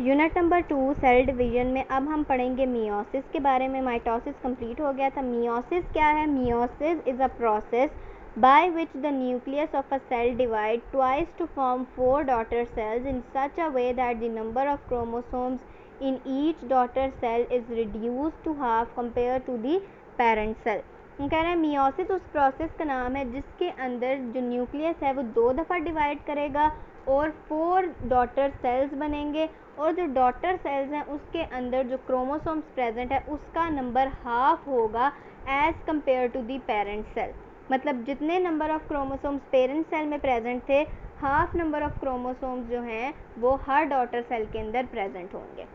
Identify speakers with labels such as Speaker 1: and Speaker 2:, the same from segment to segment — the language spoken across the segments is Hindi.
Speaker 1: यूनिट नंबर 2 सेल डिवीजन में अब हम पढ़ेंगे मियोसिस के बारे में। माइटोसिस कंप्लीट हो गया था। मियोसिस क्या है? Meiosis is a process by which the nucleus of a cell divide twice to form 4 daughter cells in such a way that the number of chromosomes in each daughter cell is reduced to half compared to the parent cell। हम कह रहे हैं मियोसिस उस प्रोसेस का नाम है जिसके अंदर जो न्यूक्लियस है वो 2 दफ़ा डिवाइड करेगा और 4 डॉटर सेल्स बनेंगे और जो डॉटर सेल्स हैं उसके अंदर जो क्रोमोसोम्स प्रेजेंट है उसका नंबर हाफ होगा as compare to the parent cell. मतलब जितने number of chromosomes parent cell में प्रेजेंट थे, हाफ नंबर ऑफ़ क्रोमोसोम्स जो हैं वो हर डॉटर सेल के अंदर प्रेजेंट होंगे।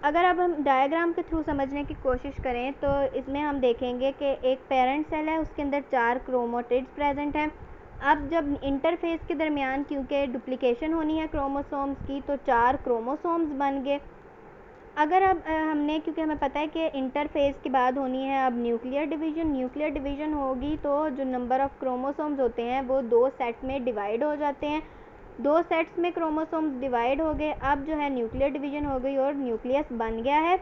Speaker 1: अगर अब हम डायग्राम के थ्रू समझने की कोशिश करें तो इसमें हम देखेंगे कि एक पेरेंट सेल है, उसके अंदर 4 क्रोमोटिड्स प्रेजेंट हैं। अब जब इंटरफेस के दरमियान क्योंकि डुप्लीकेशन होनी है क्रोमोसोम्स की, तो 4 क्रोमोसोम्स बन गए। अगर अब हमने, क्योंकि हमें पता है कि इंटरफेस के बाद होनी है अब न्यूक्लियर डिवीजन होगी तो जो नंबर ऑफ़ क्रोमोसोम्स होते हैं वो 2 सेट में डिवाइड हो जाते हैं। 2 सेट्स में क्रोमोसोम्स डिवाइड हो गए। अब जो है न्यूक्लियर डिवीजन हो गई और न्यूक्लियस बन गया है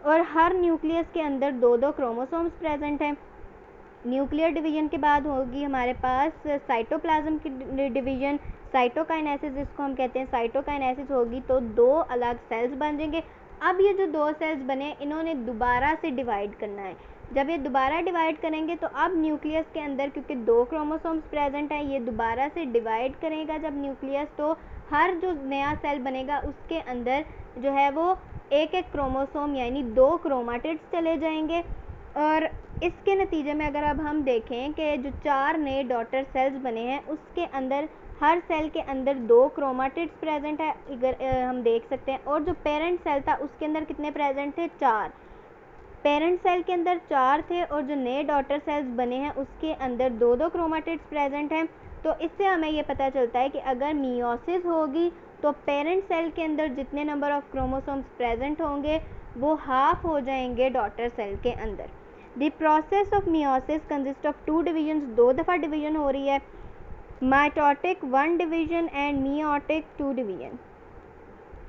Speaker 1: और हर न्यूक्लियस के अंदर 2-2 क्रोमोसोम्स प्रेजेंट हैं। न्यूक्लियर डिवीजन के बाद होगी हमारे पास साइटोप्लाज्म की डिवीजन, साइटोकाइनेसिस जिसको हम कहते हैं। साइटोकाइनेसिस होगी तो 2 अलग सेल्स बन जाएंगे। अब ये जो 2 सेल्स बने इन्होंने दोबारा से डिवाइड करना है। जब ये दोबारा डिवाइड करेंगे तो अब न्यूक्लियस के अंदर क्योंकि 2 क्रोमोसोम्स प्रेजेंट हैं, ये दोबारा से डिवाइड करेगा जब न्यूक्लियस, तो हर जो नया सेल बनेगा उसके अंदर जो है वो एक एक क्रोमोसोम यानी 2 क्रोमाटिड्स चले जाएंगे। और इसके नतीजे में अगर अब हम देखें कि जो 4 नए डॉटर सेल्स बने हैं उसके अंदर हर सेल के अंदर 2 क्रोमाटिड्स प्रेजेंट है, अगर हम देख सकते हैं। और जो पेरेंट सेल था उसके अंदर कितने प्रेजेंट थे? 4। पेरेंट सेल के अंदर 4 थे और जो नए डॉटर सेल्स बने हैं उसके अंदर 2-2 क्रोमाटिड्स प्रेजेंट हैं। तो इससे हमें ये पता चलता है कि अगर मियोसिस होगी तो पेरेंट सेल के अंदर जितने नंबर ऑफ़ क्रोमोसोम्स प्रेजेंट होंगे वो हाफ हो जाएंगे डॉटर सेल के अंदर। The process of meiosis consist of 2 division, 2 दफ़ा डिवीजन हो रही है। Mitotic 1 division and meiotic 2 division.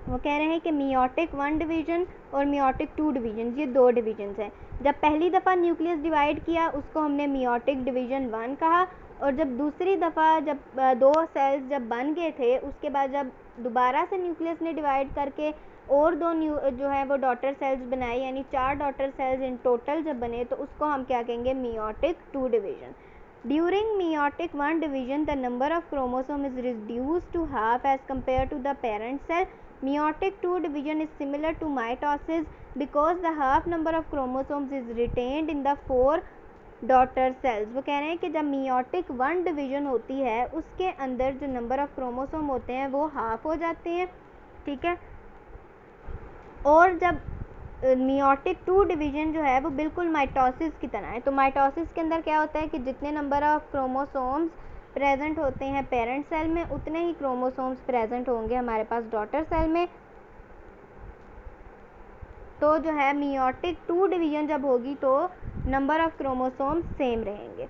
Speaker 1: वो कह रहे हैं कि मियोटिक 1 डिवीजन और मियोटिक 2 डिवीजन, ये 2 डिवीजन्स हैं। जब पहली दफ़ा न्यूक्लियस डिवाइड किया उसको हमने मियोटिक डिवीजन 1 कहा और जब दूसरी दफ़ा जब 2 सेल्स जब बन गए थे उसके बाद जब दोबारा से न्यूक्लियस ने डिवाइड करके और 2 जो है वो डॉटर सेल्स बनाई यानी 4 डॉटर सेल्स इन टोटल जब बने तो उसको हम क्या कहेंगे? Meiotic 2 division. During meiotic 1 division, the number of chromosomes is reduced to half as compared to the parent cell. Meiotic 2 division is similar to mitosis because the half number of chromosomes is retained in the 4 daughter sales. वो कह रहे हैं कि जब मियोटिक 1 डिवीजन होती है उसके अंदर जो नंबर ऑफ़ क्रोमोसोम होते हैं वो हाफ हो जाते हैं, ठीक है। और जब मियोटिक 2 डिवीजन जो है वो बिल्कुल माइटोसिस की तरह है। तो माइटोसिस के अंदर क्या होता है कि जितने नंबर ऑफ़ क्रोमोसोम्स प्रेजेंट होते हैं पेरेंट सेल में उतने ही क्रोमोसोम्स प्रेजेंट होंगे हमारे पास डॉटर सेल में। तो जो है मियोटिक 2 डिवीजन जब होगी तो नंबर ऑफ़ क्रोमोसोम्स सेम रहेंगे।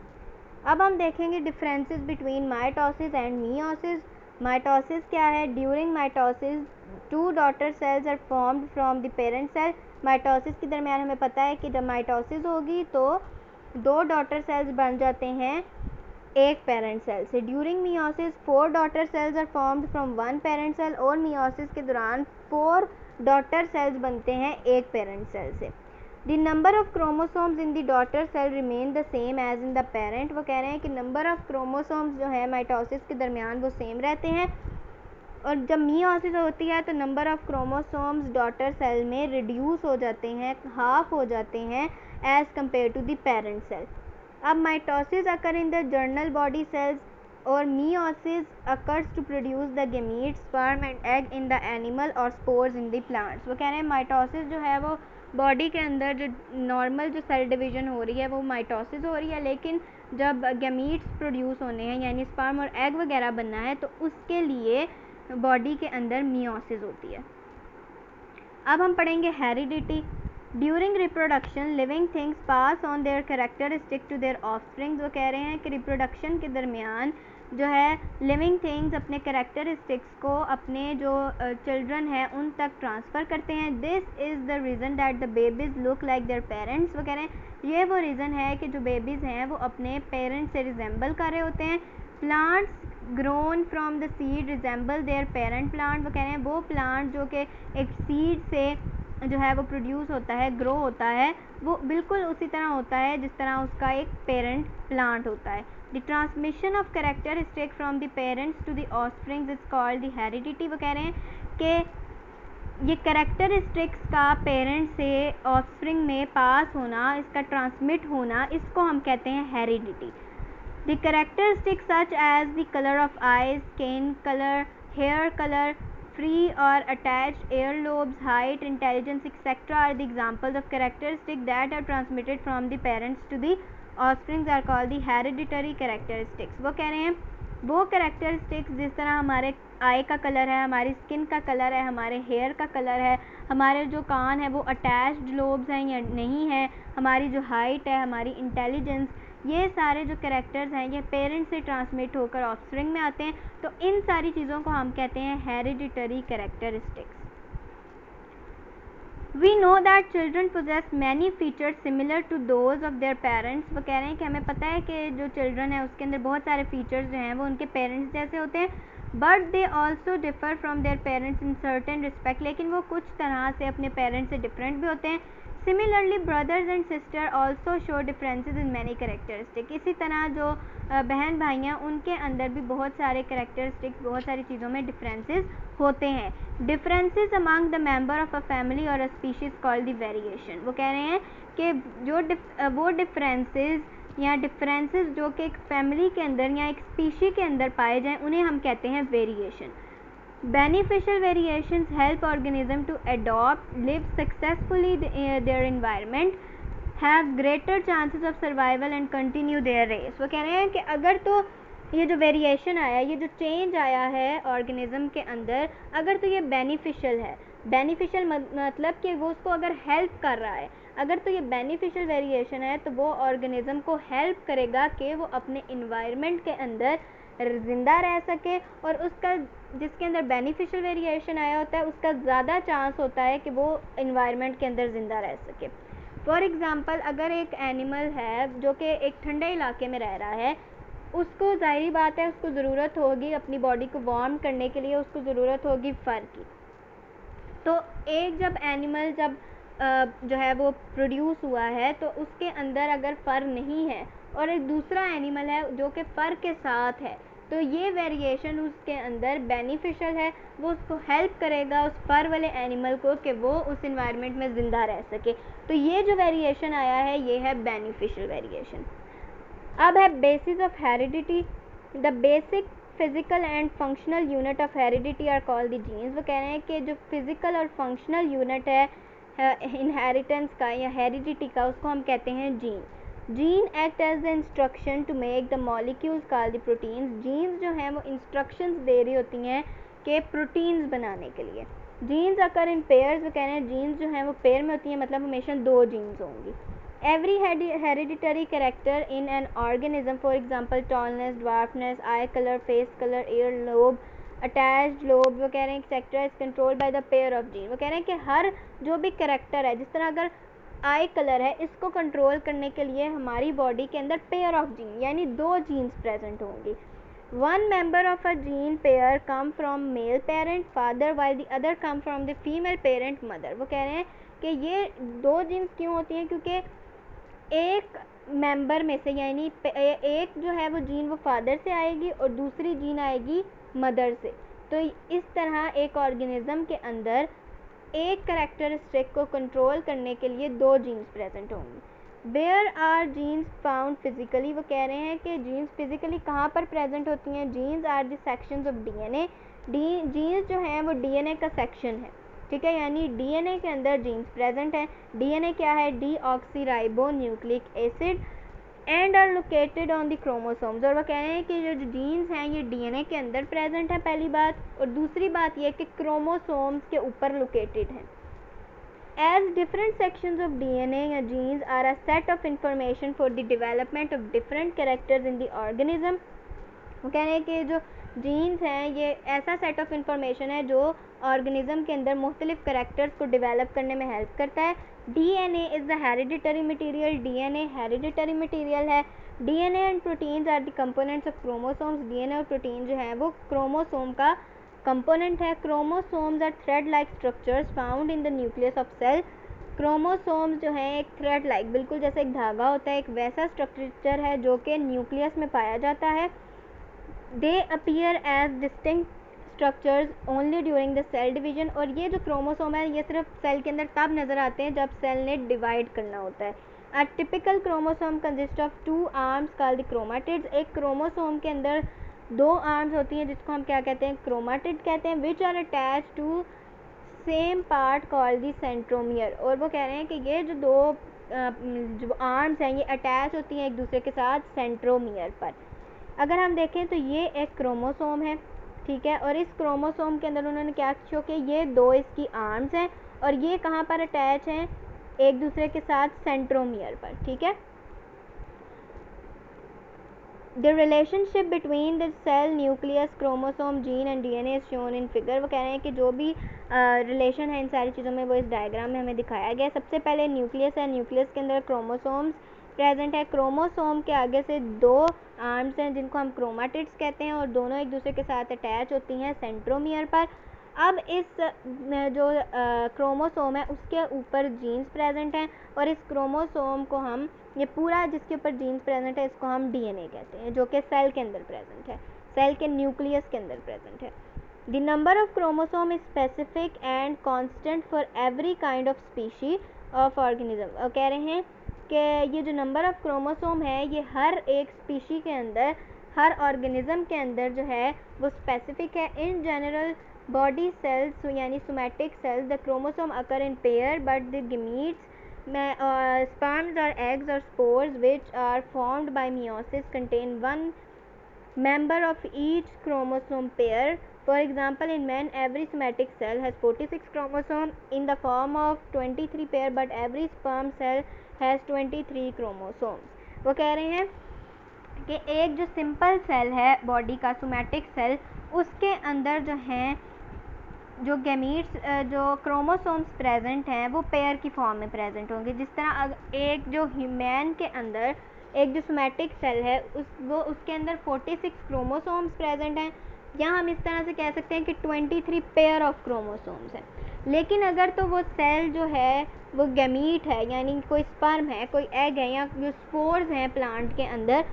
Speaker 1: अब हम देखेंगे differences between mitosis and meiosis. Mitosis क्या है? During mitosis 2 daughter cells are formed from the parent cell. Mitosis के दरमियान हमें पता है कि जब माइटोसिस होगी तो 2 डॉटर सेल्स बन जाते हैं एक पेरेंट सेल से। During meiosis 4 daughter cells are formed from 1 parent cell और मियोसिस के दौरान 4 डॉटर सेल्स बनते हैं एक पेरेंट सेल से। The number of chromosomes in the daughter cell remain the same as in the parent। वो कह रहे हैं कि नंबर ऑफ़ क्रोमोसोम्स जो है माइटोसिस के दरमियान वो सेम रहते हैं और जब मियोसिस होती है तो number of chromosomes daughter cell में रिड्यूस हो जाते हैं, हाफ हो जाते हैं as compare to the parent cell. अब mitosis occur in the general body cells और meiosis occurs to produce the gametes, sperm and egg in the animal और स्पोर्स इन द प्लांट्स। वो कह रहे हैं माइटोसिस जो है वो बॉडी के अंदर जो नॉर्मल जो सेल डिवीजन हो रही है वो माइटोसिस हो रही है, लेकिन जब गैमीट्स प्रोड्यूस होने हैं यानी स्पर्म और एग वगैरह बनना है तो उसके लिए बॉडी के अंदर मियोसिस होती है। अब हम पढ़ेंगे heredity. During reproduction living things pass on their characteristic to their offsprings. वो कह रहे हैं कि रिप्रोडक्शन के दरमियान जो है लिविंग थिंग्स अपने कैरेक्टरिस्टिक्स को अपने जो चिल्ड्रन हैं उन तक ट्रांसफ़र करते हैं. This is the reason that the babies look like there parents. वो कह रहे हैं ये वो रीज़न है कि जो बेबीज़ हैं वो अपने पेरेंट्स से रिजेंबल कर रहे होते हैं. Plants grown from the seed resemble there parent plant. वो कह रहे हैं वो प्लांट जो कि एक सीड से जो है वो प्रोड्यूस होता है, ग्रो होता है, वो बिल्कुल उसी तरह होता है जिस तरह उसका एक पेरेंट प्लांट होता है. The transmission of characteristic from the parents to the offsprings is called the heredity. वो कह रहे हैं कि ये कैरेक्टरिस्टिक्स का पेरेंट से ऑफस्प्रिंग में पास होना, इसका ट्रांसमिट होना, इसको हम कहते हैं heredity. The characteristics such as the color of eyes, skin color, hair color, free or attached earlobes, height, intelligence, etc. are the examples of characteristics that are transmitted from the parents to the offspring are called the hereditary characteristics. वो कह रहे हैं वो characteristics जिस तरह हमारे आई का कलर है, हमारी स्किन का कलर है, हमारे हेयर का कलर है, हमारे जो कान है वो अटैच्ड लोब्स हैं या नहीं है, हमारी जो हाइट है, हमारी इंटेलिजेंस, ये सारे जो कैरेक्टर्स हैं ये पेरेंट्स से ट्रांसमिट होकर ऑफस्प्रिंग में आते हैं. तो इन सारी चीज़ों को हम कहते हैं hereditary characteristics. We know that children possess many features similar to those of their parents. वो कह रहे हैं कि हमें पता है कि जो चिल्ड्रन है उसके अंदर बहुत सारे फीचर्स जो हैं वो उनके पेरेंट्स जैसे होते हैं. But they also differ from their parents in certain respect. लेकिन वो कुछ तरह से अपने पेरेंट्स से डिफरेंट भी होते हैं. Similarly brothers and sister also show differences in many characteristic. इसी तरह जो बहन भाई हैं उनके अंदर भी बहुत सारे कैरेक्टरिस्टिक्स, बहुत सारी चीज़ों में डिफरेंसेस होते हैं. Differences among the member of a family और अ स्पीशीज़ कॉल्ड द वेरिएशन. वो कह रहे हैं कि जो वो डिफरेंसेस या डिफरेंसेस जो कि एक फैमिली के अंदर या एक स्पीशी के अंदर पाए जाएं उन्हें हम कहते हैं variation. Beneficial variations help organism to adopt, live successfully their environment, have greater chances of survival and continue their race. वो कह रहे हैं कि अगर तो ये जो वेरिएशन आया, ये जो चेंज आया है ऑर्गेनिज्म के अंदर, अगर तो ये बेनिफिशियल है, बेनिफिशियल मतलब कि वो उसको अगर हेल्प कर रहा है, अगर तो ये बेनिफिशियल वेरिएशन है तो वो ऑर्गेनिज्म को हेल्प करेगा कि वो अपने इन्वायरमेंट के अंदर ज़िंदा रह सके, और उसका जिसके अंदर बेनिफिशियल वेरिएशन आया होता है उसका ज़्यादा चांस होता है कि वो इन्वायरमेंट के अंदर ज़िंदा रह सके. फॉर एग्ज़ाम्पल अगर एक एनिमल है जो कि एक ठंडे इलाके में रह रहा है, उसको ज़ाहिरी बात है उसको ज़रूरत होगी अपनी बॉडी को वार्म करने के लिए, उसको ज़रूरत होगी फ़र की. तो एक जब एनिमल जब जो है वो प्रोड्यूस हुआ है तो उसके अंदर अगर फ़र नहीं है और एक दूसरा एनिमल है जो कि फ़र के साथ है, तो ये वेरिएशन उसके अंदर बेनिफिशियल है, वो उसको हेल्प करेगा उस फ़र वाले एनिमल को कि वो उस इन्वायरमेंट में ज़िंदा रह सके. तो ये जो वेरिएशन आया है ये है बेनिफिशियल वेरिएशन. अब है basis of heredity. The basic physical and functional unit of heredity are called the genes. वो कह रहे हैं कि जो फिजिकल और फंक्शनल यूनिट है इनहेरिटेंस का या हेरिडिटी का, उसको हम कहते हैं gene. Gene act as the instruction to make the molecules called the proteins. Genes जो हैं वो इंस्ट्रक्शंस दे रही होती हैं कि प्रोटीन्स बनाने के लिए. Genes occur in pairs. वो कह रहे हैं जीन्स जो हैं वो पेयर में होती हैं, मतलब हमेशा 2 जीन्स होंगी. Every hereditary character in an organism, for example tallness, dwarfness, eye color, face color, ear lobe, attached lobe, वो कह रहे हैं etc. is controlled by the pair of gene. वो कह रहे हैं कि हर जो भी करेक्टर है, जिस तरह अगर आई कलर है, इसको कंट्रोल करने के लिए हमारी बॉडी के अंदर पेयर ऑफ जीन यानी 2 जीन्स प्रेजेंट होंगी. One member of a gene pair come from male parent father while the other come from the female parent mother. वो कह रहे हैं कि ये 2 जीन्स क्यों होती हैं, क्योंकि एक मेंबर में से यानी एक जो है वो जीन वो फादर से आएगी और दूसरी जीन आएगी मदर से. तो इस तरह एक ऑर्गेनिज्म के अंदर एक कैरेक्टरिस्टिक को कंट्रोल करने के लिए 2 जीन्स प्रेजेंट होंगी. Where are genes found physically. वो कह रहे हैं कि जीन्स फिजिकली कहाँ पर प्रेजेंट होती हैं. Genes are the sections of DNA. Genes जो हैं वो डीएनए का सेक्शन है, ठीक है, यानी डीएनए के अंदर जीन्स प्रेजेंट हैं. डीएनए क्या है, deoxyribonucleic acid, and are located on the chromosomes. और वो कह रहे हैं कि जो जीन्स हैं ये डीएनए के अंदर प्रेजेंट है, पहली बात, और दूसरी बात ये कि क्रोमोसोम्स के ऊपर लोकेटेड हैं. As different sections of DNA या genes are a set of information for the development of different characters in the organism. वो कह रहे हैं कि जो जीन्स हैं ये ऐसा सेट ऑफ इंफॉर्मेशन है जो ऑर्गेनिज्म के अंदर मुख्तलिफ करैक्टर्स को डेवलप करने में हेल्प करता है। DNA is the hereditary material, DNA hereditary material है। DNA and proteins are the components of chromosomes, DNA और प्रोटीन जो है वो क्रोमोसोम का कंपोनेंट है। Chromosomes are thread like structures found in the nucleus of cell. Chromosomes जो है एक थ्रेड लाइक, बिल्कुल जैसे एक धागा होता है, एक वैसा स्ट्रक्चर है जो कि न्यूक्लियस में पाया जाता है। They appear as distinct structures only during the cell division. और ये जो क्रोमोसोम है ये सिर्फ सेल के अंदर तब नज़र आते हैं जब सेल ने डिवाइड करना होता है। A typical chromosome consist of 2 arms called the chromatids. एक क्रोमोसोम के अंदर 2 आर्म्स होती हैं जिसको हम क्या कहते हैं, क्रोमाटिड कहते हैं, which are attach to same part called the centromere. और वो कह रहे हैं कि ये जो जो आर्म्स हैं ये अटैच होती हैं एक दूसरे के साथ सेंट्रोमियर पर। अगर हम देखें तो ये एक क्रोमोसोम है, ठीक है, और इस क्रोमोसोम के अंदर उन्होंने क्या शो किया, ये 2 इसकी आर्म्स हैं और ये कहाँ पर अटैच हैं, एक दूसरे के साथ सेंट्रोमियर पर, ठीक है। The relationship between the cell nucleus, chromosome, gene and DNA is shown in figure। वो कह रहे हैं कि जो भी रिलेशन है इन सारी चीज़ों में वो इस डायग्राम में हमें दिखाया गया है। सबसे पहले न्यूक्लियस है, न्यूक्लियस के अंदर क्रोमोसोम्स प्रेजेंट है। क्रोमोसोम के आगे से 2 आर्म्स हैं जिनको हम क्रोमाटिड्स कहते हैं और दोनों एक दूसरे के साथ अटैच होती हैं सेंट्रोमियर पर। अब इस जो क्रोमोसोम है उसके ऊपर जीन्स प्रेजेंट हैं और इस क्रोमोसोम को हम, ये पूरा जिसके ऊपर जीन्स प्रेजेंट है इसको हम DNA कहते हैं, जो कि सेल के अंदर प्रेजेंट है, सेल के न्यूक्लियस के अंदर प्रेजेंट है। The number of chromosome is specific and constant for every kind of species of organism. और कह रहे हैं कि ये जो नंबर ऑफ क्रोमोसोम है ये हर एक स्पीशी के अंदर, हर ऑर्गेनिज्म के अंदर जो है वो स्पेसिफिक है। इन जनरल बॉडी सेल्स यानी somatic cells the chromosome occur in pair but the gametes sperms or eggs or spores which are formed by meiosis contain one member of each chromosome pair. For example, in men every somatic cell has 46 chromosomes in the form of 23 pair but every sperm cell has 23 chromosomes। वो कह रहे हैं कि एक जो सिंपल सेल है बॉडी का, सोमैटिक सेल, उसके अंदर जो हैं जो गैमीट्स, जो क्रोमोसोम्स प्रेजेंट हैं वो पेयर की फॉर्म में प्रेजेंट होंगे। जिस तरह एक जो ह्यूमन के अंदर एक जो सोमैटिक सेल है उसके अंदर 46 क्रोमोसोम्स प्रेजेंट हैं, या हम इस तरह से कह सकते हैं कि 23 पेयर ऑफ क्रोमोसोम्स हैं। लेकिन अगर तो वो सेल जो है वो गैमीट है यानी कोई स्पर्म है, कोई एग है, या जो स्पोर्स हैं प्लांट के अंदर,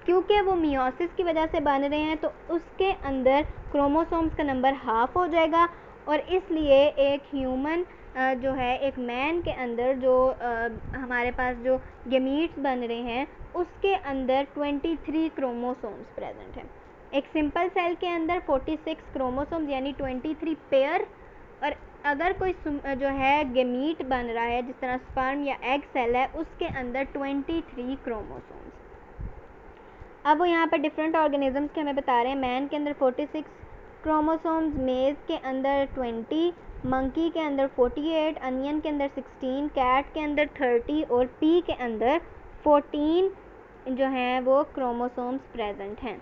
Speaker 1: क्योंकि वो मियोसिस की वजह से बन रहे हैं तो उसके अंदर क्रोमोसोम्स का नंबर हाफ हो जाएगा और इसलिए एक ह्यूमन जो है, एक मैन के अंदर जो हमारे पास जो गैमीट्स बन रहे हैं उसके अंदर 23 क्रोमोसोम्स प्रेजेंट हैं। एक सिंपल सेल के अंदर 46 क्रोमोसोम्स यानी 23 पेयर, और अगर कोई जो है गैमीट बन रहा है जिस तरह स्पर्म या एग सेल है उसके अंदर 23 क्रोमोसोम्स। अब वो यहाँ पर डिफरेंट ऑर्गेनिजम्स के हमें बता रहे हैं। मैन के अंदर 46 क्रोमोसोम्स, मेज के अंदर 20, मंकी के अंदर 48, अनियन के अंदर 16, कैट के अंदर 30 और पी के अंदर 14 जो हैं वो क्रोमोसोम्स प्रेजेंट हैं।